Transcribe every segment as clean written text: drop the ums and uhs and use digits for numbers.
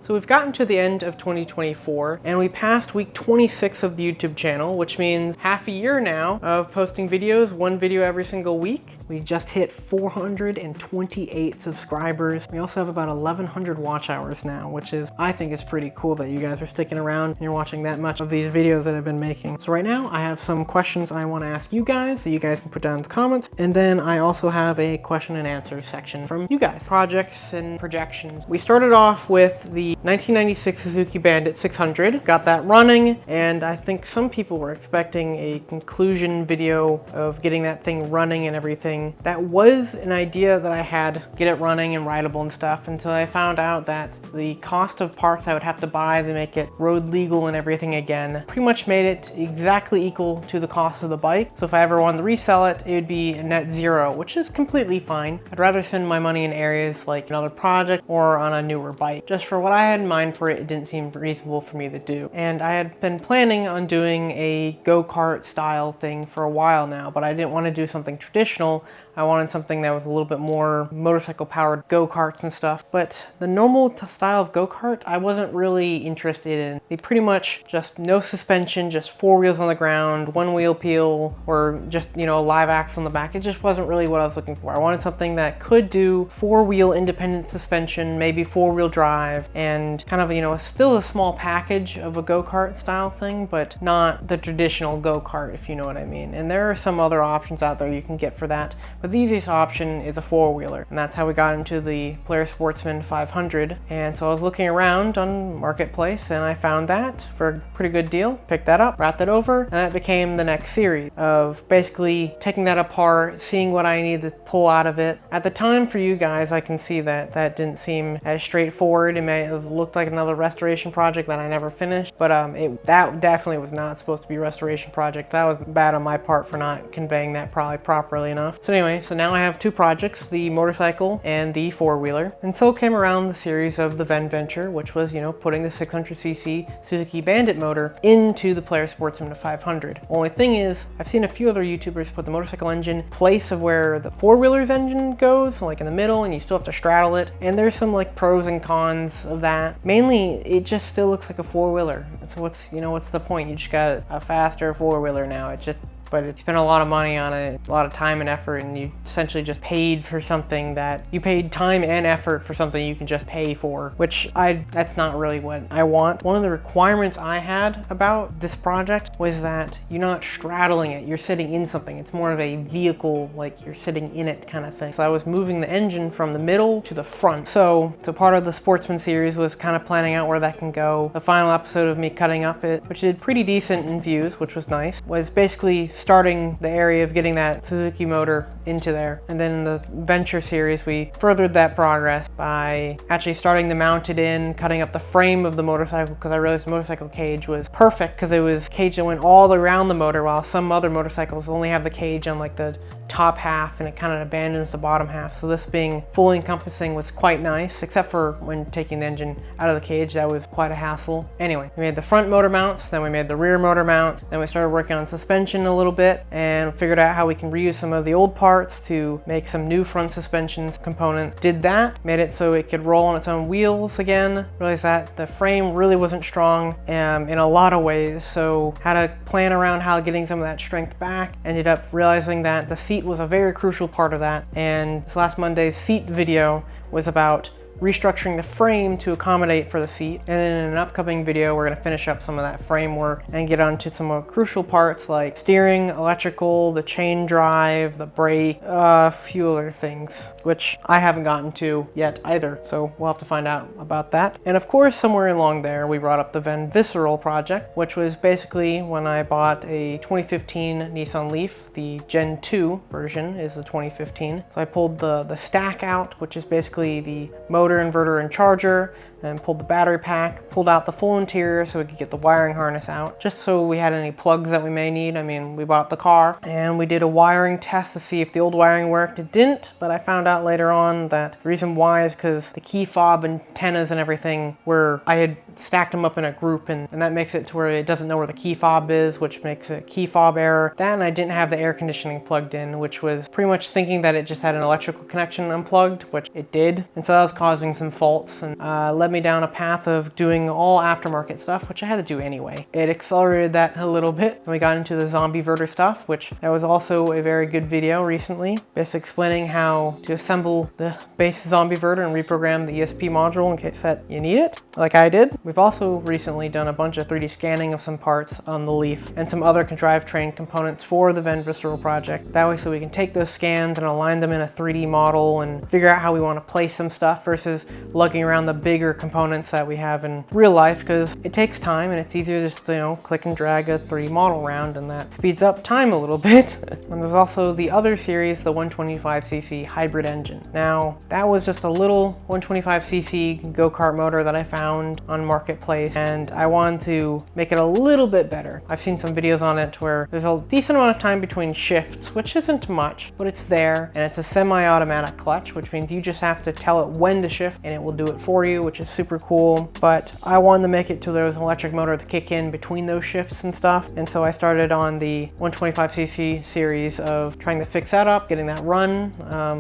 So we've gotten to the end of 2024 and we passed week 26 of the YouTube channel, which means half a year now of posting videos, one video every single week. We just hit 428 subscribers. We also have about 1,100 watch hours now, which is, I think, is pretty cool that you guys are sticking around and you're watching that much of these videos that I've been making. So right now I have some questions I want to ask you guys that you guys can put down in the comments. And then I also have a question and answer section from you guys. Projects and projections. We started off with the 1996 Suzuki Bandit 600, got that running, and I think some people were expecting a conclusion video of getting that thing running and everything. That was an idea that I had, get it running and rideable and stuff, until I found out that the cost of parts I would have to buy to make it road legal and everything again pretty much made it exactly equal to the cost of the bike. So if I ever wanted to resell it, it would be a net zero, which is completely fine. I'd rather spend my money in areas like another project or on a newer bike. Just for what I had in mind for it, it didn't seem reasonable for me to do. And I had been planning on doing a go-kart style thing for a while now, but I didn't want to do something traditional. I wanted something that was a little bit more motorcycle powered go-karts and stuff. But the normal style of go-kart, I wasn't really interested in. They pretty much just no suspension, just four wheels on the ground, one wheel peel, or just, you know, a live axle on the back. It just wasn't really what I was looking for. I wanted something that could do four-wheel independent suspension, maybe four-wheel drive, and kind of, you know, still a small package of a go-kart style thing, but not the traditional go-kart, if you know what I mean. And there are some other options out there you can get for that. But the easiest option is a four-wheeler, and that's how we got into the Polaris Sportsman 500. And so I was looking around on Marketplace and I found that for a pretty good deal, picked that up, brought that over, and that became the next series of basically taking that apart, seeing what I needed to pull out of it. At the time for you guys, I can see that that didn't seem as straightforward. It may have looked like another restoration project that I never finished, but that definitely was not supposed to be a restoration project. That was bad on my part for not conveying that probably properly enough. So anyway, so now I have two projects, the motorcycle and the four-wheeler. And so came around the series of the Venture, which was, you know, putting the 600cc Suzuki Bandit motor into the Polaris Sportsman 500. Only thing is, I've seen a few other YouTubers put the motorcycle engine in place of where the four-wheeler's engine goes, like in the middle, and you still have to straddle it. And there's some like pros and cons of that. Mainly, it just still looks like a four-wheeler. So what's the point? You just got a faster four-wheeler now. But you spent a lot of money on it, a lot of time and effort, and you essentially just paid for something that you paid time and effort for something you can just pay for, which that's not really what I want. One of the requirements I had about this project was that you're not straddling it, you're sitting in something. It's more of a vehicle, like you're sitting in it kind of thing. So I was moving the engine from the middle to the front. So part of the Sportsman series was kind of planning out where that can go. The final episode of me cutting up it, which did pretty decent in views, which was nice, was basically starting the area of getting that Suzuki motor into there. And then in the Venture series, we furthered that progress by actually starting to mount it in, cutting up the frame of the motorcycle, because I realized the motorcycle cage was perfect because it was cage that went all around the motor, while some other motorcycles only have the cage on like the top half and it kind of abandons the bottom half. So this being fully encompassing was quite nice, except for when taking the engine out of the cage. That was quite a hassle. Anyway, we made the front motor mounts, then we made the rear motor mount, then we started working on suspension a little bit and figured out how we can reuse some of the old parts to make some new front suspension components. Did that, made it so it could roll on its own wheels again. Realized that the frame really wasn't strong in a lot of ways, so had to plan around how getting some of that strength back. Ended up realizing that the seat was a very crucial part of that, and this last Monday's seat video was about restructuring the frame to accommodate for the seat. And then in an upcoming video, we're gonna finish up some of that framework and get onto some more crucial parts like steering, electrical, the chain drive, the brake, a few other things, which I haven't gotten to yet either. So we'll have to find out about that. And of course, somewhere along there, we brought up the Van Visceral project, which was basically when I bought a 2015 Nissan Leaf. The Gen 2 version is the 2015. So I pulled the stack out, which is basically the motor, inverter, and charger, and pulled the battery pack, pulled out the full interior so we could get the wiring harness out, just so we had any plugs that we may need. I mean, we bought the car and we did a wiring test to see if the old wiring worked. It didn't, but I found out later on that the reason why is because the key fob antennas and everything I had stacked them up in a group, and that makes it to where it doesn't know where the key fob is, which makes a key fob error. That, and I didn't have the air conditioning plugged in, which was pretty much thinking that it just had an electrical connection unplugged, which it did. And so that was causing some faults and led me down a path of doing all aftermarket stuff, which I had to do anyway. It accelerated that a little bit, and we got into the zombie-verter stuff, which that was also a very good video recently, basically explaining how to assemble the base zombie-verter and reprogram the ESP module in case that you need it, like I did. We've also recently done a bunch of 3D scanning of some parts on the Leaf and some other drivetrain components for the Van Visceral project. That way, so we can take those scans and align them in a 3D model and figure out how we want to place some stuff versus lugging around the bigger components that we have in real life, because it takes time and it's easier just to, you know, click and drag a 3D model around, and that speeds up time a little bit. And there's also the other series, the 125cc hybrid engine. Now, that was just a little 125cc go-kart motor that I found on Marketplace, and I wanted to make it a little bit better. I've seen some videos on it where there's a decent amount of time between shifts, which isn't much, but it's there, and it's a semi-automatic clutch, which means you just have to tell it when to shift and it will do it for you, which is super cool. But I wanted to make it to there was an electric motor to kick in between those shifts and stuff, and so I started on the 125cc series of trying to fix that up, getting that run,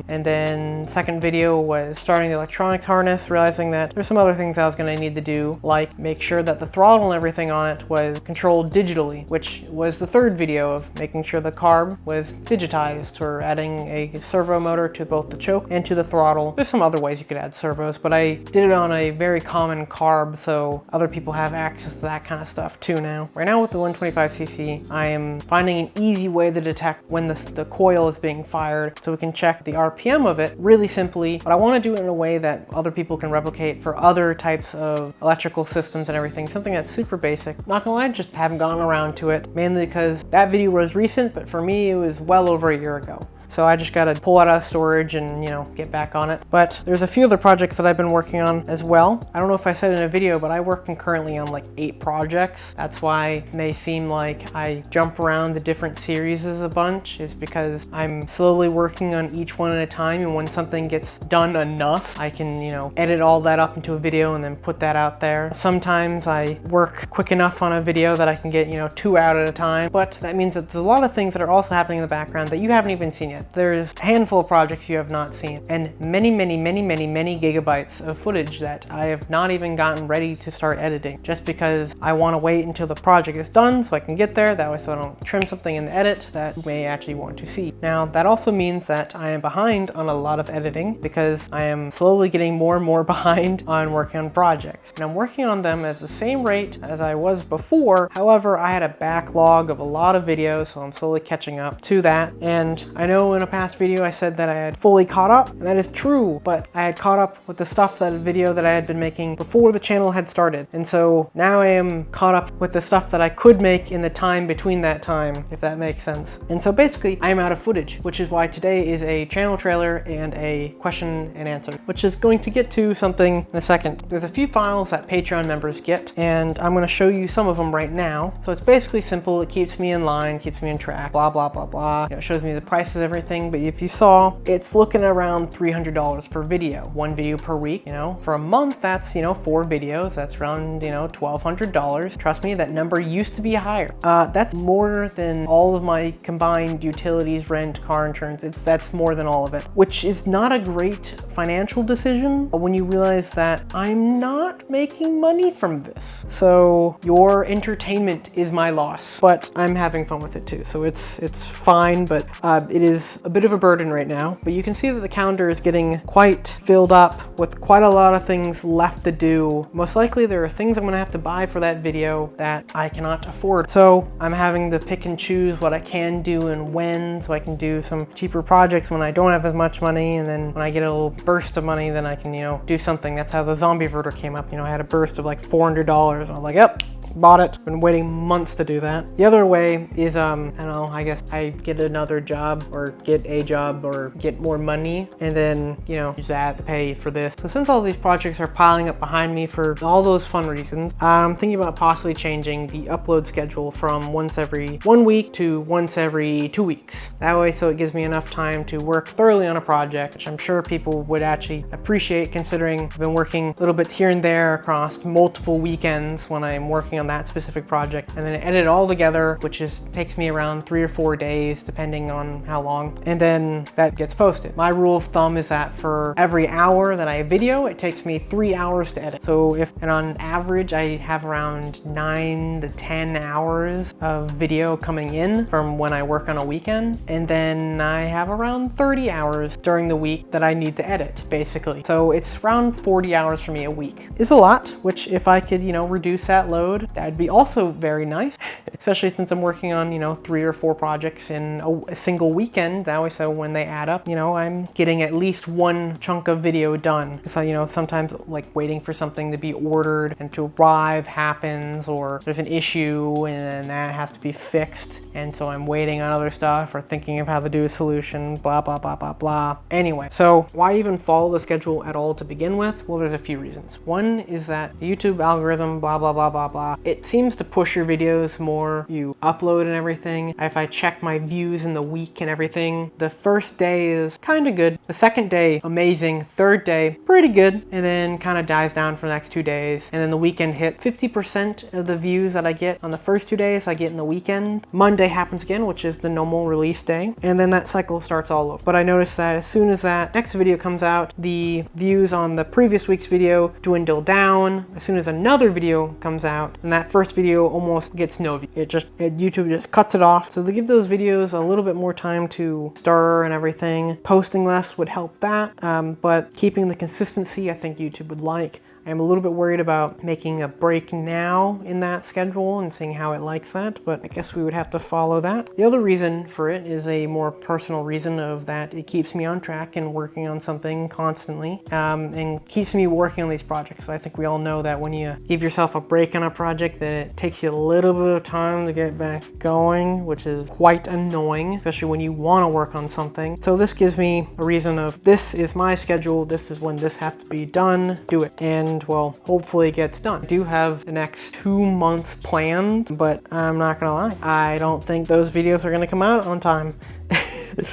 and then second video was starting the electronics harness, realizing that there's some other things I was going to need to do, like make sure that the throttle and everything on it was controlled digitally, which was the third video of making sure the carb was digitized, or adding a servo motor to both the choke and to the throttle. There's some other ways you could add servos, but I did it on a very common carb, so other people have access to that kind of stuff too now. Right now with the 125cc, I am finding an easy way to detect when the coil is being fired, so we can check the RPM of it really simply, but I want to do it in a way that other people can replicate for other types of electrical systems and everything, something that's super basic. Not gonna lie, just haven't gotten around to it, mainly because that video was recent, but for me it was well over a year ago. So I just gotta pull it out of storage and, you know, get back on it. But there's a few other projects that I've been working on as well. I don't know if I said in a video, but I work concurrently on like 8 projects. That's why it may seem like I jump around the different series a bunch, is because I'm slowly working on each one at a time, and when something gets done enough, I can, you know, edit all that up into a video and then put that out there. Sometimes I work quick enough on a video that I can get, you know, 2 out at a time, but that means that there's a lot of things that are also happening in the background that you haven't even seen yet. There's a handful of projects you have not seen, and many gigabytes of footage that I have not even gotten ready to start editing, just because I want to wait until the project is done so I can get there, that way so I don't trim something in the edit that you may actually want to see. Now, that also means that I am behind on a lot of editing, because I am slowly getting more and more behind on working on projects. And I'm working on them at the same rate as I was before. However, I had a backlog of a lot of videos, so I'm slowly catching up to that. And I know in a past video I said that I had fully caught up, and that is true, but I had caught up with the stuff, that video that I had been making before the channel had started. And so now I am caught up with the stuff that I could make in the time between that time, if that makes sense. And so basically I am out of footage, which is why today is a channel trailer and a question and answer, which is going to get to something in a second. There's a few files that Patreon members get, and I'm going to show you some of them right now. So it's basically simple. It keeps me in line, keeps me in track, blah, blah, blah, blah. You know, it shows me the prices of everything, but if you saw, it's looking around $300 per video, 1 video per week. You know, for a month, that's, you know, 4 videos, that's around, you know, $1,200. Trust me, that number used to be higher. That's more than all of my combined utilities, rent, car insurance. That's more than all of it, which is not a great financial decision when you realize that I'm not making money from this. So your entertainment is my loss, but I'm having fun with it too. So it's fine, but it is is a bit of a burden right now, but you can see that the calendar is getting quite filled up with quite a lot of things left to do. Most likely there are things I'm gonna have to buy for that video that I cannot afford. So I'm having to pick and choose what I can do and when, so I can do some cheaper projects when I don't have as much money, and then when I get a little burst of money, then I can, do something. That's how the zombie verter came up. I had a burst of like $400. I was like, yep, bought it. Been waiting months to do that. The other way is, I don't know, I guess I get another job or get a job or get more money and then, use that to pay for this. So since all these projects are piling up behind me for all those fun reasons, I'm thinking about possibly changing the upload schedule from once every 1 week to once every 2 weeks. That way, so it gives me enough time to work thoroughly on a project, which I'm sure people would actually appreciate, considering I've been working little bits here and there across multiple weekends when I'm working on that specific project, and then edit it all together, which takes me around 3 or 4 days depending on how long, and then that gets posted. My rule of thumb is that for every hour that I video, it takes me 3 hours to edit. So and on average I have around 9 to 10 hours of video coming in from when I work on a weekend, and then I have around 30 hours during the week that I need to edit, basically. So it's around 40 hours for me a week. It's a lot, which if I could, reduce that load, that'd be also very nice, especially since I'm working on, 3 or 4 projects in a single weekend. That way, so when they add up, I'm getting at least one chunk of video done. So, sometimes like waiting for something to be ordered and to arrive happens, or there's an issue and that has to be fixed. And so I'm waiting on other stuff or thinking of how to do a solution, blah, blah, blah, blah, blah. Anyway, so why even follow the schedule at all to begin with? Well, there's a few reasons. One is that the YouTube algorithm, blah, blah, blah, blah, blah, it seems to push your videos more. You upload and everything. If I check my views in the week and everything, the first day is kind of good. The second day, amazing. Third day, pretty good. And then kind of dies down for the next 2 days. And then the weekend hit. 50% of the views that I get on the first 2 days, I get in the weekend. Monday happens again, which is the normal release day. And then that cycle starts all over. But I noticed that as soon as that next video comes out, the views on the previous week's video dwindle down. As soon as another video comes out, and that first video almost gets no view. YouTube just cuts it off. So to give those videos a little bit more time to stir and everything, posting less would help that. But keeping the consistency, I think YouTube would like. I'm a little bit worried about making a break now in that schedule and seeing how it likes that, but I guess we would have to follow that. The other reason for it is a more personal reason of that it keeps me on track and working on something constantly, and keeps me working on these projects. So I think we all know that when you give yourself a break on a project, that it takes you a little bit of time to get back going, which is quite annoying, especially when you want to work on something. So this gives me a reason of, this is my schedule, this is when this has to be done, do it. And well, hopefully it gets done. I do have the next 2 months planned, but I'm not gonna lie, I don't think those videos are gonna come out on time.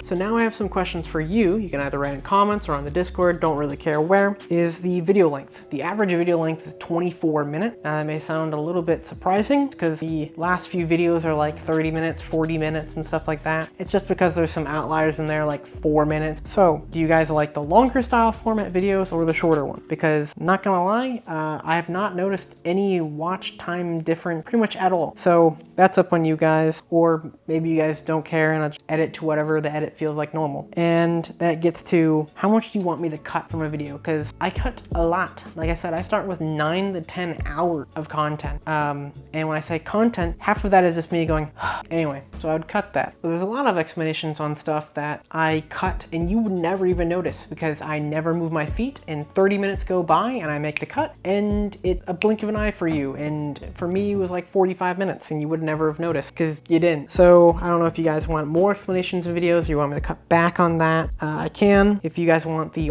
So now I have some questions for you. You can either write in comments or on the Discord, don't really care where. Is the video length. The average video length is 24 minutes. Now that may sound a little bit surprising because the last few videos are like 30 minutes, 40 minutes and stuff like that. It's just because there's some outliers in there like 4 minutes. So do you guys like the longer style format videos or the shorter one? Because not gonna lie, I have not noticed any watch time difference pretty much at all. So that's up on you guys, or maybe you guys don't care and I'll just edit to whatever the edit feels like normal. And that gets to how much do you want me to cut from a video? Because I cut a lot. Like I said, I start with 9 to 10 hours of content. And when I say content, half of that is just me going, anyway, so I would cut that. So there's a lot of explanations on stuff that I cut and you would never even notice because I never move my feet and 30 minutes go by and I make the cut and it's a blink of an eye for you. And for me, it was like 45 minutes and you would never have noticed because you didn't. So I don't know if you guys want more explanations of videos, you want me to cut back on that, I can. If you guys want the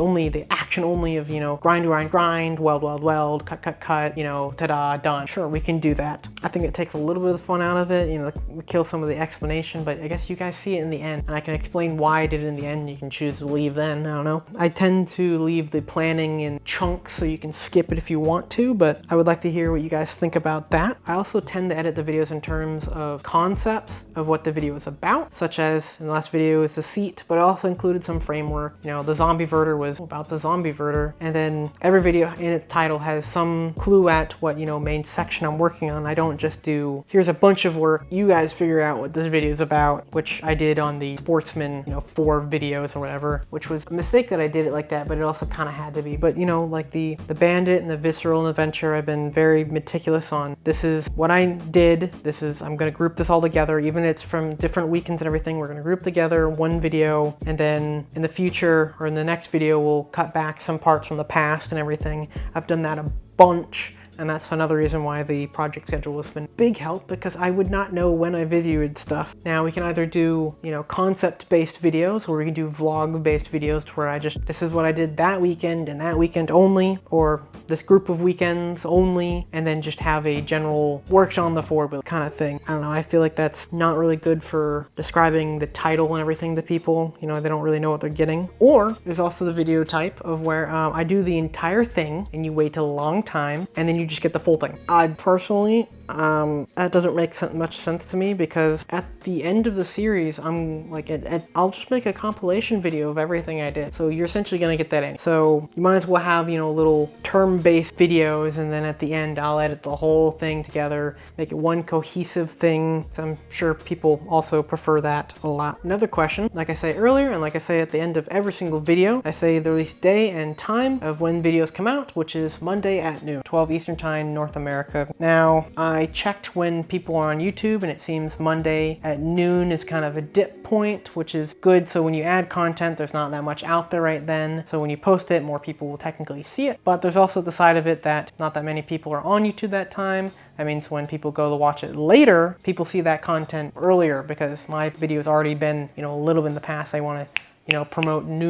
action only of, grind, grind, grind, weld, weld, weld, cut, cut, cut, ta-da, done. Sure, we can do that. I think it takes a little bit of the fun out of it, kill some of the explanation, but I guess you guys see it in the end and I can explain why I did it in the end. You can choose to leave then, I don't know. I tend to leave the planning in chunks so you can skip it if you want to, but I would like to hear what you guys think about that. I also tend to edit the videos in terms of concepts of what the video is about, such as in the last video, videos, the seat, but it also included some framework. You know, the zombieverter was about the zombieverter, and then every video in its title has some clue at what, you know, main section I'm working on. I don't just do, here's a bunch of work, you guys figure out what this video is about, which I did on the Sportsman, you know, 4 videos or whatever, which was a mistake that I did it like that, but it also kind of had to be. But you know, like the Bandit and the Visceral and the Venture, I've been very meticulous on. This is what I did. This is, I'm gonna group this all together, even if it's from different weekends and everything. We're gonna group together one video, and then in the future or in the next video, we'll cut back some parts from the past and everything. I've done that a bunch. And that's another reason why the project schedule has been a big help, because I would not know when I videoed stuff. Now we can either do, you know, concept-based videos, or we can do vlog-based videos where I just, this is what I did that weekend and that weekend only, or this group of weekends only, and then just have a general worked on the forward kind of thing. I don't know, I feel like that's not really good for describing the title and everything to people. You know, they don't really know what they're getting. Or there's also the video type of where I do the entire thing and you wait a long time and then you just get the full thing. I personally, that doesn't make much sense to me, because at the end of the series, I'm like, I'll just make a compilation video of everything I did. So you're essentially gonna get that in. So you might as well have, you know, little term-based videos, and then at the end, I'll edit the whole thing together, make it one cohesive thing. So I'm sure people also prefer that a lot. Another question, like I say earlier, and like I say at the end of every single video, I say the release day and time of when videos come out, which is Monday at noon, 12 Eastern Time, North America. Now, I checked when people are on YouTube, and it seems Monday at noon is kind of a dip point, which is good. So when you add content, there's not that much out there right then. So when you post it, more people will technically see it. But there's also the side of it that not that many people are on YouTube that time. That means when people go to watch it later, people see that content earlier, because my video's already been, you know, a little bit in the past. I want to, you know, promote new,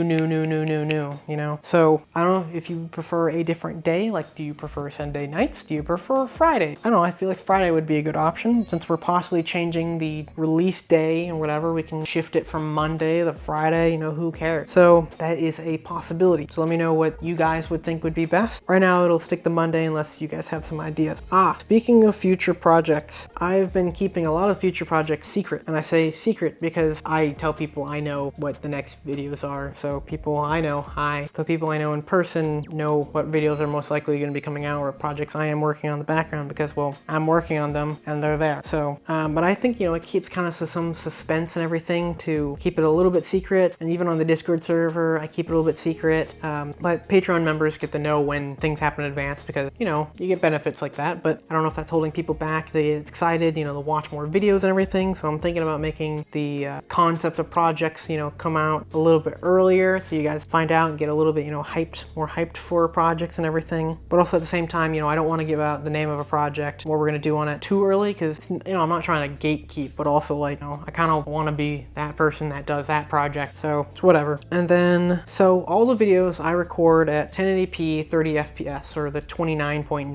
you know? So I don't know if you prefer a different day. Like, do you prefer Sunday nights? Do you prefer Friday? I don't know, I feel like Friday would be a good option. Since we're possibly changing the release day and whatever, we can shift it from Monday to Friday, you know, who cares? So that is a possibility. So let me know what you guys would think would be best. Right now it'll stick to Monday unless you guys have some ideas. Speaking of future projects, I've been keeping a lot of future projects secret. And I say secret because I tell people I know what the next videos are. So people I know, so people I know in person know what videos are most likely going to be coming out, or projects I am working on in the background, because, well, I'm working on them and they're there. So, but I think, you know, it keeps kind of some suspense and everything to keep it a little bit secret. And even on the Discord server, I keep it a little bit secret. But Patreon members get to know when things happen in advance, because, you know, you get benefits like that. But I don't know if that's holding people back. They get excited, you know, to watch more videos and everything. So I'm thinking about making the concepts of projects, you know, come out a little bit earlier, so you guys find out and get a little bit, you know, more hyped for projects and everything. But also at the same time, you know, I don't want to give out the name of a project, what we're going to do on it too early, because, you know, I'm not trying to gatekeep, but also, like, you know, I kind of want to be that person that does that project, so it's whatever. And then, so all the videos I record at 1080p 30 FPS, or the 29.97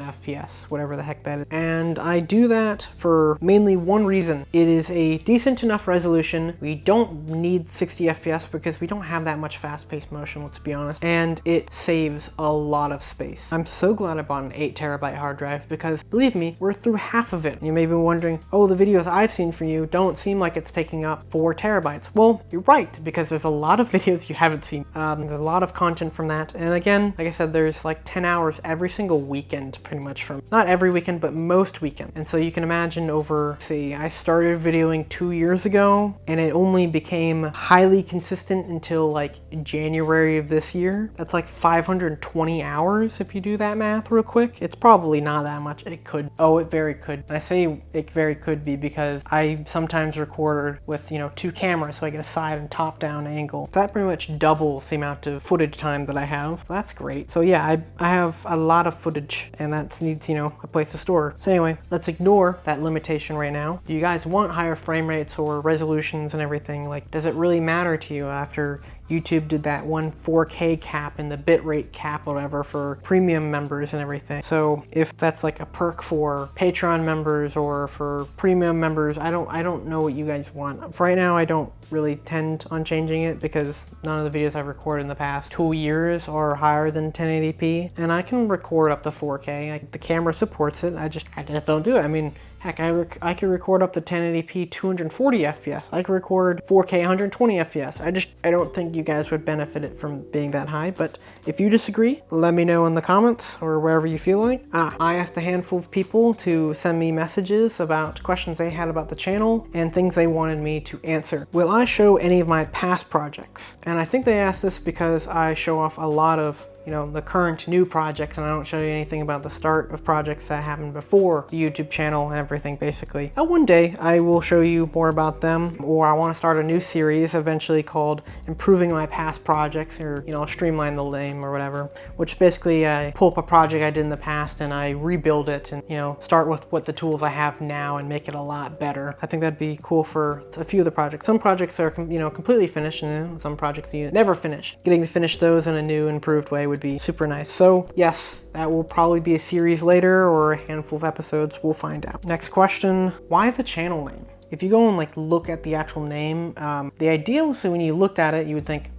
FPS, whatever the heck that is. And I do that for mainly one reason. It is a decent enough resolution. We don't need 60 FPS because we don't have that much fast-paced motion, let's be honest, and it saves a lot of space. I'm so glad I bought an 8TB hard drive, because believe me, we're through half of it. You may be wondering, oh, the videos I've seen from you don't seem like it's taking up 4 TB. Well, you're right, because there's a lot of videos you haven't seen. There's a lot of content from that, and again, like I said, there's like 10 hours every single weekend, pretty much, from, not every weekend, but most weekends. And so you can imagine over, see, I started videoing 2 years ago, and it only became highly consistent until like January of this year. That's like 520 hours if you do that math real quick. It's probably not that much. It could. Oh, it very could. And I say it very could be because I sometimes record with, you know, 2 cameras, so I get a side and top down angle. So that pretty much doubles the amount of footage time that I have. So that's great. So yeah, I have a lot of footage, and that needs, you know, a place to store. So anyway, let's ignore that limitation right now. Do you guys want higher frame rates or resolutions and everything? Like, does it really matter to you after YouTube did that one 4K cap and the bitrate cap, whatever, for premium members and everything? So if that's like a perk for Patreon members or for premium members, I don't know what you guys want. For right now, I don't really tend on changing it, because none of the videos I've recorded in the past 2 years are higher than 1080p, and I can record up to 4K. The camera supports it. I just don't do it. I mean, Heck, I could record up to 1080p 240 FPS. I could record 4K 120 FPS. I don't think you guys would benefit it from being that high, but if you disagree, let me know in the comments or wherever you feel like. I asked a handful of people to send me messages about questions they had about the channel and things they wanted me to answer. Will I show any of my past projects? And I think they asked this because I show off a lot of the current new projects, and I don't show you anything about the start of projects that happened before the YouTube channel and everything, basically. One day I will show you more about them, or I want to start a new series eventually called Improving My Past Projects, or streamline the name or whatever, which basically I pull up a project I did in the past and I rebuild it and start with what the tools I have now and make it a lot better. I think that'd be cool for a few of the projects. Some projects are completely finished, and some projects you never finish. Getting to finish those in a new, improved way would be super nice. So yes, that will probably be a series later or a handful of episodes. We'll find out. Next question, why the channel name? If you go and look at the actual name, the idea was that when you looked at it, you would think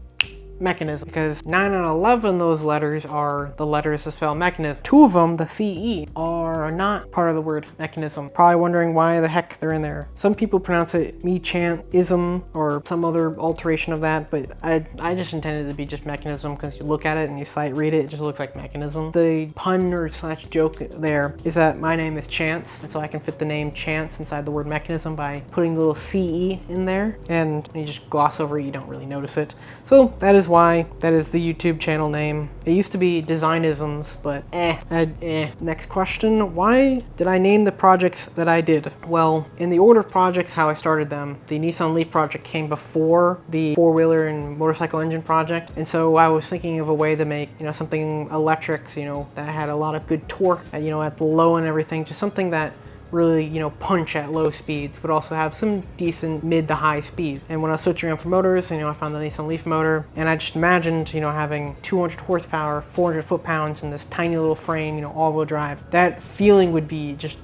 mechanism, because 9 out of 11 of those letters are the letters to spell mechanism. 2 of them, the CE, are not part of the word mechanism. Probably wondering why the heck they're in there. Some people pronounce it Mechanceism or some other alteration of that, but I just intended it to be just mechanism because you look at it and you sight read it, it just looks like mechanism. The pun or slash joke there is that my name is Chance, and so I can fit the name Chance inside the word mechanism by putting the little CE in there, and you just gloss over it, you don't really notice it. So that is why that is the YouTube channel name. It used to be Designisms, but Next question, why did I name the projects that I did? Well, in the order of projects, how I started them, the Nissan Leaf project came before the four-wheeler and motorcycle engine project, and so I was thinking of a way to make something electric, that had a lot of good torque, at the low and everything, just something that really, punch at low speeds, but also have some decent mid to high speed. And when I was searching around for motors, I found the Nissan Leaf motor, and I just imagined, having 200 horsepower, 400 foot-pounds in this tiny little frame, all-wheel drive. That feeling would be just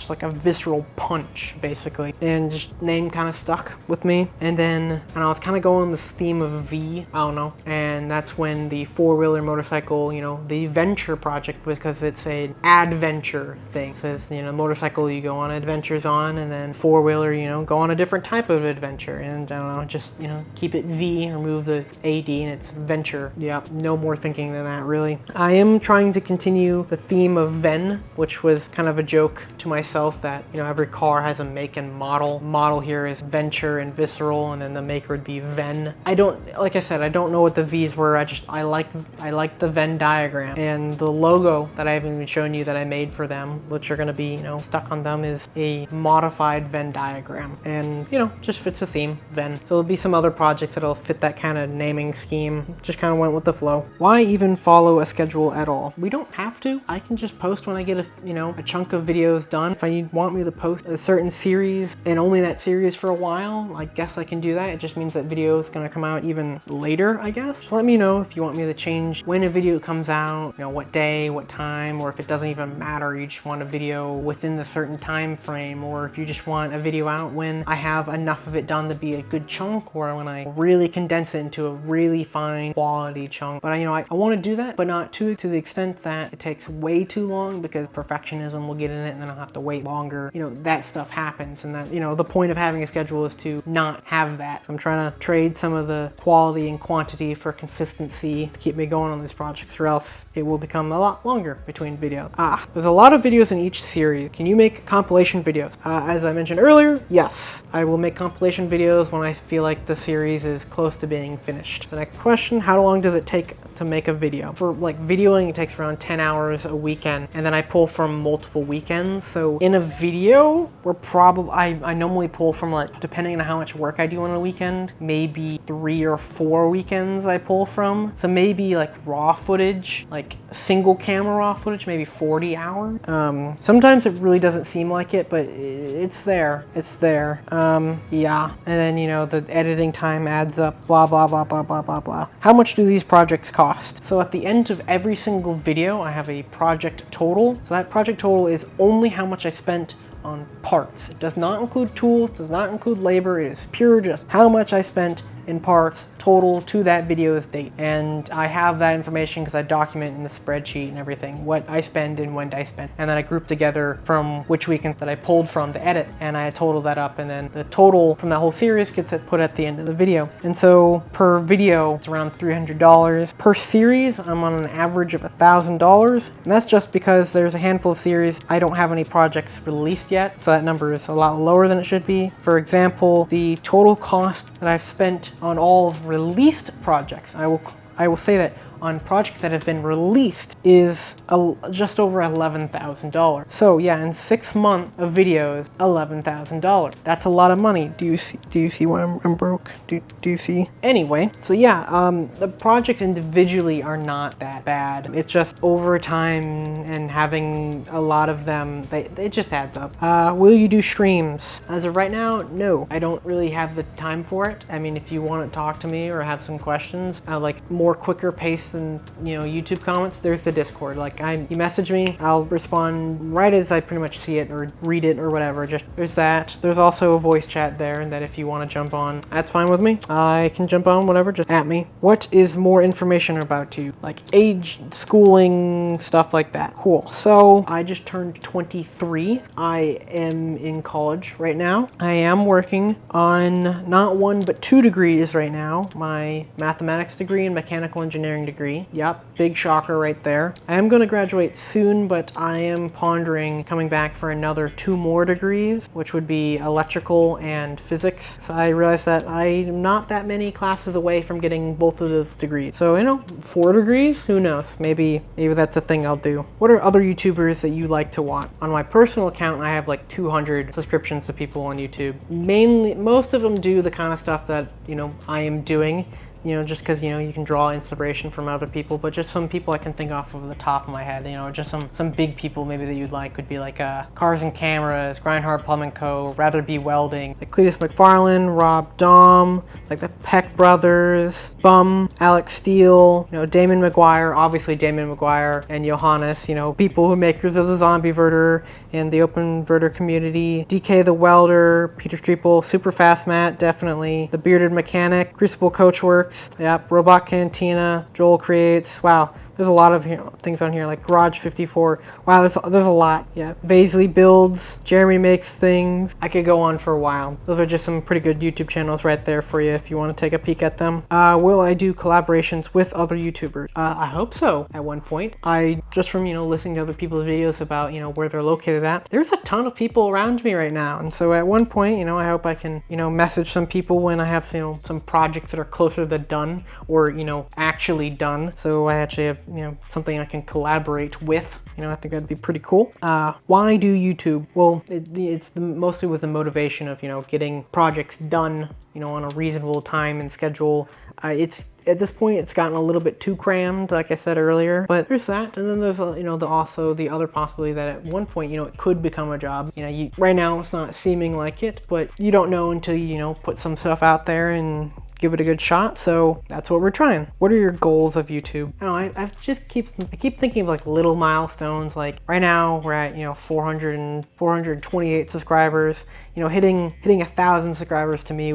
like a visceral punch, basically. And just name kind of stuck with me. And then, I was kind of going this theme of V, I don't know. And that's when the four-wheeler motorcycle, the Venture project, because it's an adventure thing. It says, motorcycle you go on adventures on, and then four-wheeler go on a different type of adventure, and I don't know, just keep it V, remove the AD, and it's venture. Yeah, no more thinking than that, really. I am trying to continue the theme of Ven, which was kind of a joke to myself that every car has a make and model. Model here is Venture and Visceral, and then the maker would be Ven. Like I said, I don't know what the V's were. I like the Venn diagram, and the logo that I haven't even shown you that I made for them, which are going to be stuck on them, is a modified Venn diagram, and just fits the theme, Venn. So there'll be some other projects that'll fit that kind of naming scheme. Just kind of went with the flow. Why even follow a schedule at all? We don't have to. I can just post when I get a chunk of videos done. If I want me to post a certain series and only that series for a while, I guess I can do that. It just means that video is going to come out even later, I guess. So let me know if you want me to change when a video comes out, what day, what time, or if it doesn't even matter, you just want a video within the certain time frame, or if you just want a video out when I have enough of it done to be a good chunk, or when I really condense it into a really fine quality chunk. But I want to do that, but not to the extent that it takes way too long, because perfectionism will get in it and then I'll have to wait longer. That stuff happens, and that the point of having a schedule is to not have that. So I'm trying to trade some of the quality and quantity for consistency to keep me going on these projects, or else it will become a lot longer between videos. There's a lot of videos in each series. Can you make compilation videos? As I mentioned earlier, yes, I will make compilation videos when I feel like the series is close to being finished. The next question, how long does it take to make a video? For videoing, it takes around 10 hours a weekend, and then I pull from multiple weekends. So in a video, I normally pull from, depending on how much work I do on a weekend, maybe 3 or 4 weekends I pull from. So maybe raw footage, single camera raw footage, maybe 40 hours. Sometimes it really doesn't seem like it, but it's there. Yeah. And then, the editing time adds up, blah, blah, blah, blah, blah, blah, blah. How much do these projects cost? So at the end of every single video, I have a project total. So that project total is only how much I spent on parts. It does not include tools, does not include labor. It is pure just how much I spent in parts total to that video's date. And I have that information because I document in the spreadsheet and everything what I spend and when I spend. And then I group together from which weekend that I pulled from to edit, and I total that up, and then the total from that whole series gets put at the end of the video. And so per video, it's around $300. Per series, I'm on an average of $1,000. And that's just because there's a handful of series I don't have any projects released yet, so that number is a lot lower than it should be. For example, the total cost that I've spent on all released projects, I will say that on projects that have been released is just over $11,000. So yeah, in 6 months of videos, $11,000. That's a lot of money. Do you see why I'm broke? Do you see? Anyway, so yeah, the projects individually are not that bad. It's just over time and having a lot of them, it just adds up. Will you do streams? As of right now, no. I don't really have the time for it. I mean, if you want to talk to me or have some questions, like more quicker pace than, you know, YouTube comments, there's the Discord. Like, you message me, I'll respond right as I pretty much see it or read it or whatever. Just there's that. There's also a voice chat there that if you want to jump on, that's fine with me. I can jump on, whatever, just at me. What is more information about you? Like age, schooling, stuff like that. Cool. So I just turned 23. I am in college right now. I am working on not 1 but 2 degrees right now. My mathematics degree and mechanical engineering degree. Yep, big shocker right there. I am going to graduate soon, but I am pondering coming back for another 2 more degrees, which would be electrical and physics. So I realized that I'm not that many classes away from getting both of those degrees. So, you know, 4 degrees, who knows? Maybe that's a thing I'll do. What are other YouTubers that you like to watch? On my personal account, I have like 200 subscriptions to people on YouTube. Mainly, most of them do the kind of stuff that, you know, I am doing. You know, just because, you know, you can draw inspiration from other people, but just some people I can think off of the top of my head, you know, just some big people maybe that you'd like would be like Cars and Cameras, Grindhard Plumbing Co., Rather Be Welding, like Cletus McFarlane, Rob Dom, like the Peck Brothers, Bum, Alex Steele, you know, Damon McGuire, obviously Damon McGuire, and Johannes, you know, people who are makers of the Zombie Verter and the Open Verter community, DK the Welder, Peter Streeple, Super Fast Matt, definitely, The Bearded Mechanic, Crucible Coachworks, yep, Robot Cantina, Joel Creates. Wow, there's a lot of things on here, like Garage 54. Wow, there's a lot. Yeah, Vaisley Builds, Jeremy Makes Things. I could go on for a while. Those are just some pretty good YouTube channels right there for you if you want to take a peek at them. Will I do collaborations with other YouTubers? I hope so at one point. I just from, you know, listening to other people's videos about, you know, where they're located at, there's a ton of people around me right now. And so at one point, you know, I hope I can, you know, message some people when I have, you know, some projects that are closer to done or, you know, actually done. So I actually have, you know, something I can collaborate with. You know, I think that'd be pretty cool. Why do YouTube? Well, it's mostly with the motivation of, you know, getting projects done, you know, on a reasonable time and schedule. It's at this point, it's gotten a little bit too crammed, like I said earlier, but there's that. And then there's, you know, also the other possibility that at one point, you know, it could become a job. You know, right now it's not seeming like it, but you don't know until you know, put some stuff out there and give it a good shot. So that's what we're trying. What are your goals of YouTube? I don't know, I keep thinking of like little milestones. Like right now we're at, you know, 428 subscribers. You know, hitting 1,000 subscribers to me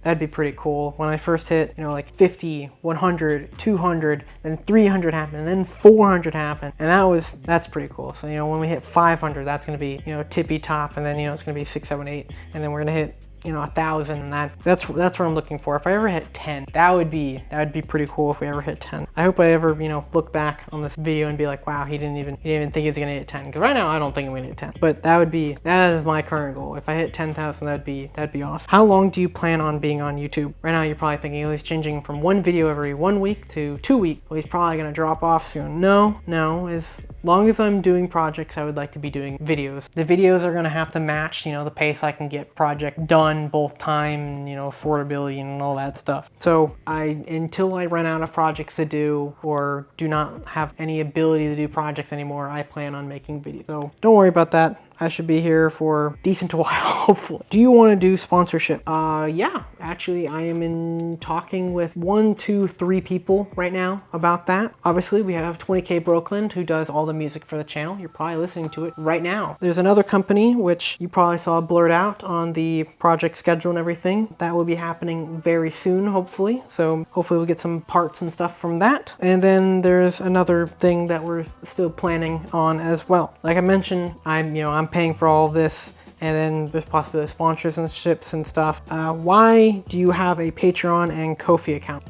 that'd be pretty cool. When I first hit, you know, like 50, 100, 200, then 300 happened, and then 400 happened, and that's pretty cool. So, you know, when we hit 500, that's gonna be, you know, tippy top, and then, you know, it's gonna be 6, 7, 8, and then we're gonna hit, you know, 1,000, and that's what I'm looking for. If I ever hit 10, that would be pretty cool if we ever hit 10. I hope I ever, you know, look back on this video and be like, wow, he didn't even think he was gonna hit 10. Because right now I don't think I'm gonna hit 10. But that is my current goal. If I hit 10,000, that'd be awesome. How long do you plan on being on YouTube? Right now you're probably thinking, oh, he's changing from 1 video every 1 week to 2 weeks. Well, he's probably gonna drop off soon. No, as long as I'm doing projects, I would like to be doing videos. The videos are gonna have to match, you know, the pace I can get project done, both time, you know, affordability and all that stuff. So until I run out of projects to do or do not have any ability to do projects anymore, I plan on making videos. So don't worry about that. I should be here for a decent while, hopefully. Do you want to do sponsorship? Yeah, actually I am in talking with 1, 2, 3 people right now about that. Obviously we have 20K Brooklyn who does all the music for the channel. You're probably listening to it right now. There's another company which you probably saw blurred out on the project schedule and everything. That will be happening very soon, hopefully. So hopefully we'll get some parts and stuff from that. And then there's another thing that we're still planning on as well. Like I mentioned, I'm paying for all of this, and then there's possibly sponsorships and stuff. Why do you have a Patreon and Ko-fi account?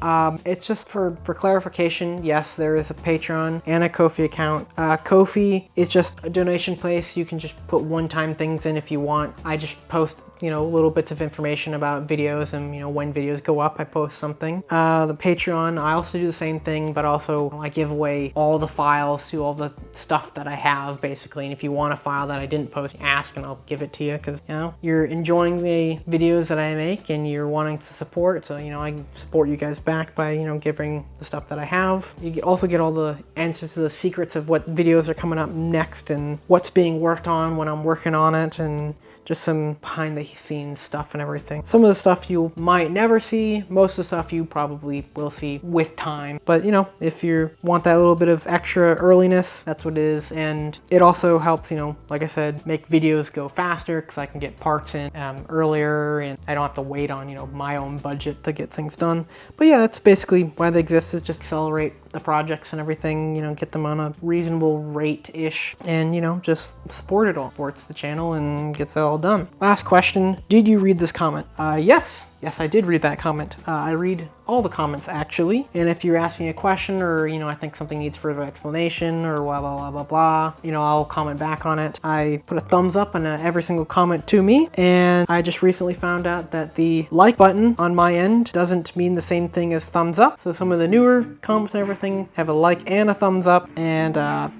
It's just for clarification. Yes, there is a Patreon and a Ko-fi account. Ko-fi is just a donation place. You can just put one-time things in if you want. I just post little bits of information about videos, and when videos go up I post something. The Patreon, I also do the same thing, but also I give away all the files to all the stuff that I have basically, and if you want a file that I didn't post, ask and I'll give it to you, because you're enjoying the videos that I make and you're wanting to support, so I support you guys back by giving the stuff that I have. You also get all the answers to the secrets of what videos are coming up next and what's being worked on when I'm working on it, and just some behind the scenes stuff and everything. Some of the stuff you might never see, most of the stuff you probably will see with time. But if you want that little bit of extra earliness, that's what it is. And it also helps, like I said, make videos go faster because I can get parts in earlier and I don't have to wait on, my own budget to get things done. But yeah, that's basically why they exist, is just accelerate the projects and everything, get them on a reasonable rate-ish, and just support it all. Supports the channel and gets it all done. Last question, did you read this comment? Yes, I did read that comment. I read all the comments actually, and if you're asking a question or I think something needs further explanation or blah blah blah blah blah, I'll comment back on it. I put a thumbs up on every single comment to me, and I just recently found out that the like button on my end doesn't mean the same thing as thumbs up. So some of the newer comments and everything have a like and a thumbs up, and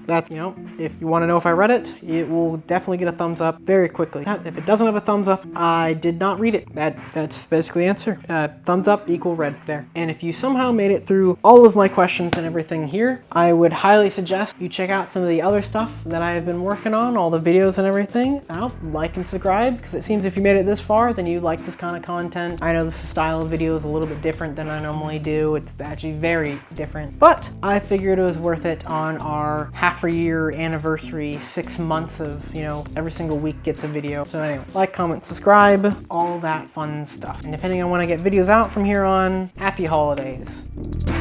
that's if you want to know if I read it, it will definitely get a thumbs up very quickly. If it doesn't have a thumbs up, I did not read it. That's basically the answer. Thumbs up equal read there. And if you somehow made it through all of my questions and everything here, I would highly suggest you check out some of the other stuff that I have been working on, all the videos and everything. Now, like and subscribe, because it seems if you made it this far, then you like this kind of content. I know this style of video is a little bit different than I normally do. It's actually very different, but I figured it was worth it on our half-a-year anniversary, 6 months of, every single week gets a video. So anyway, like, comment, subscribe, all that fun stuff. And depending on when I get videos out from here on, happy holidays.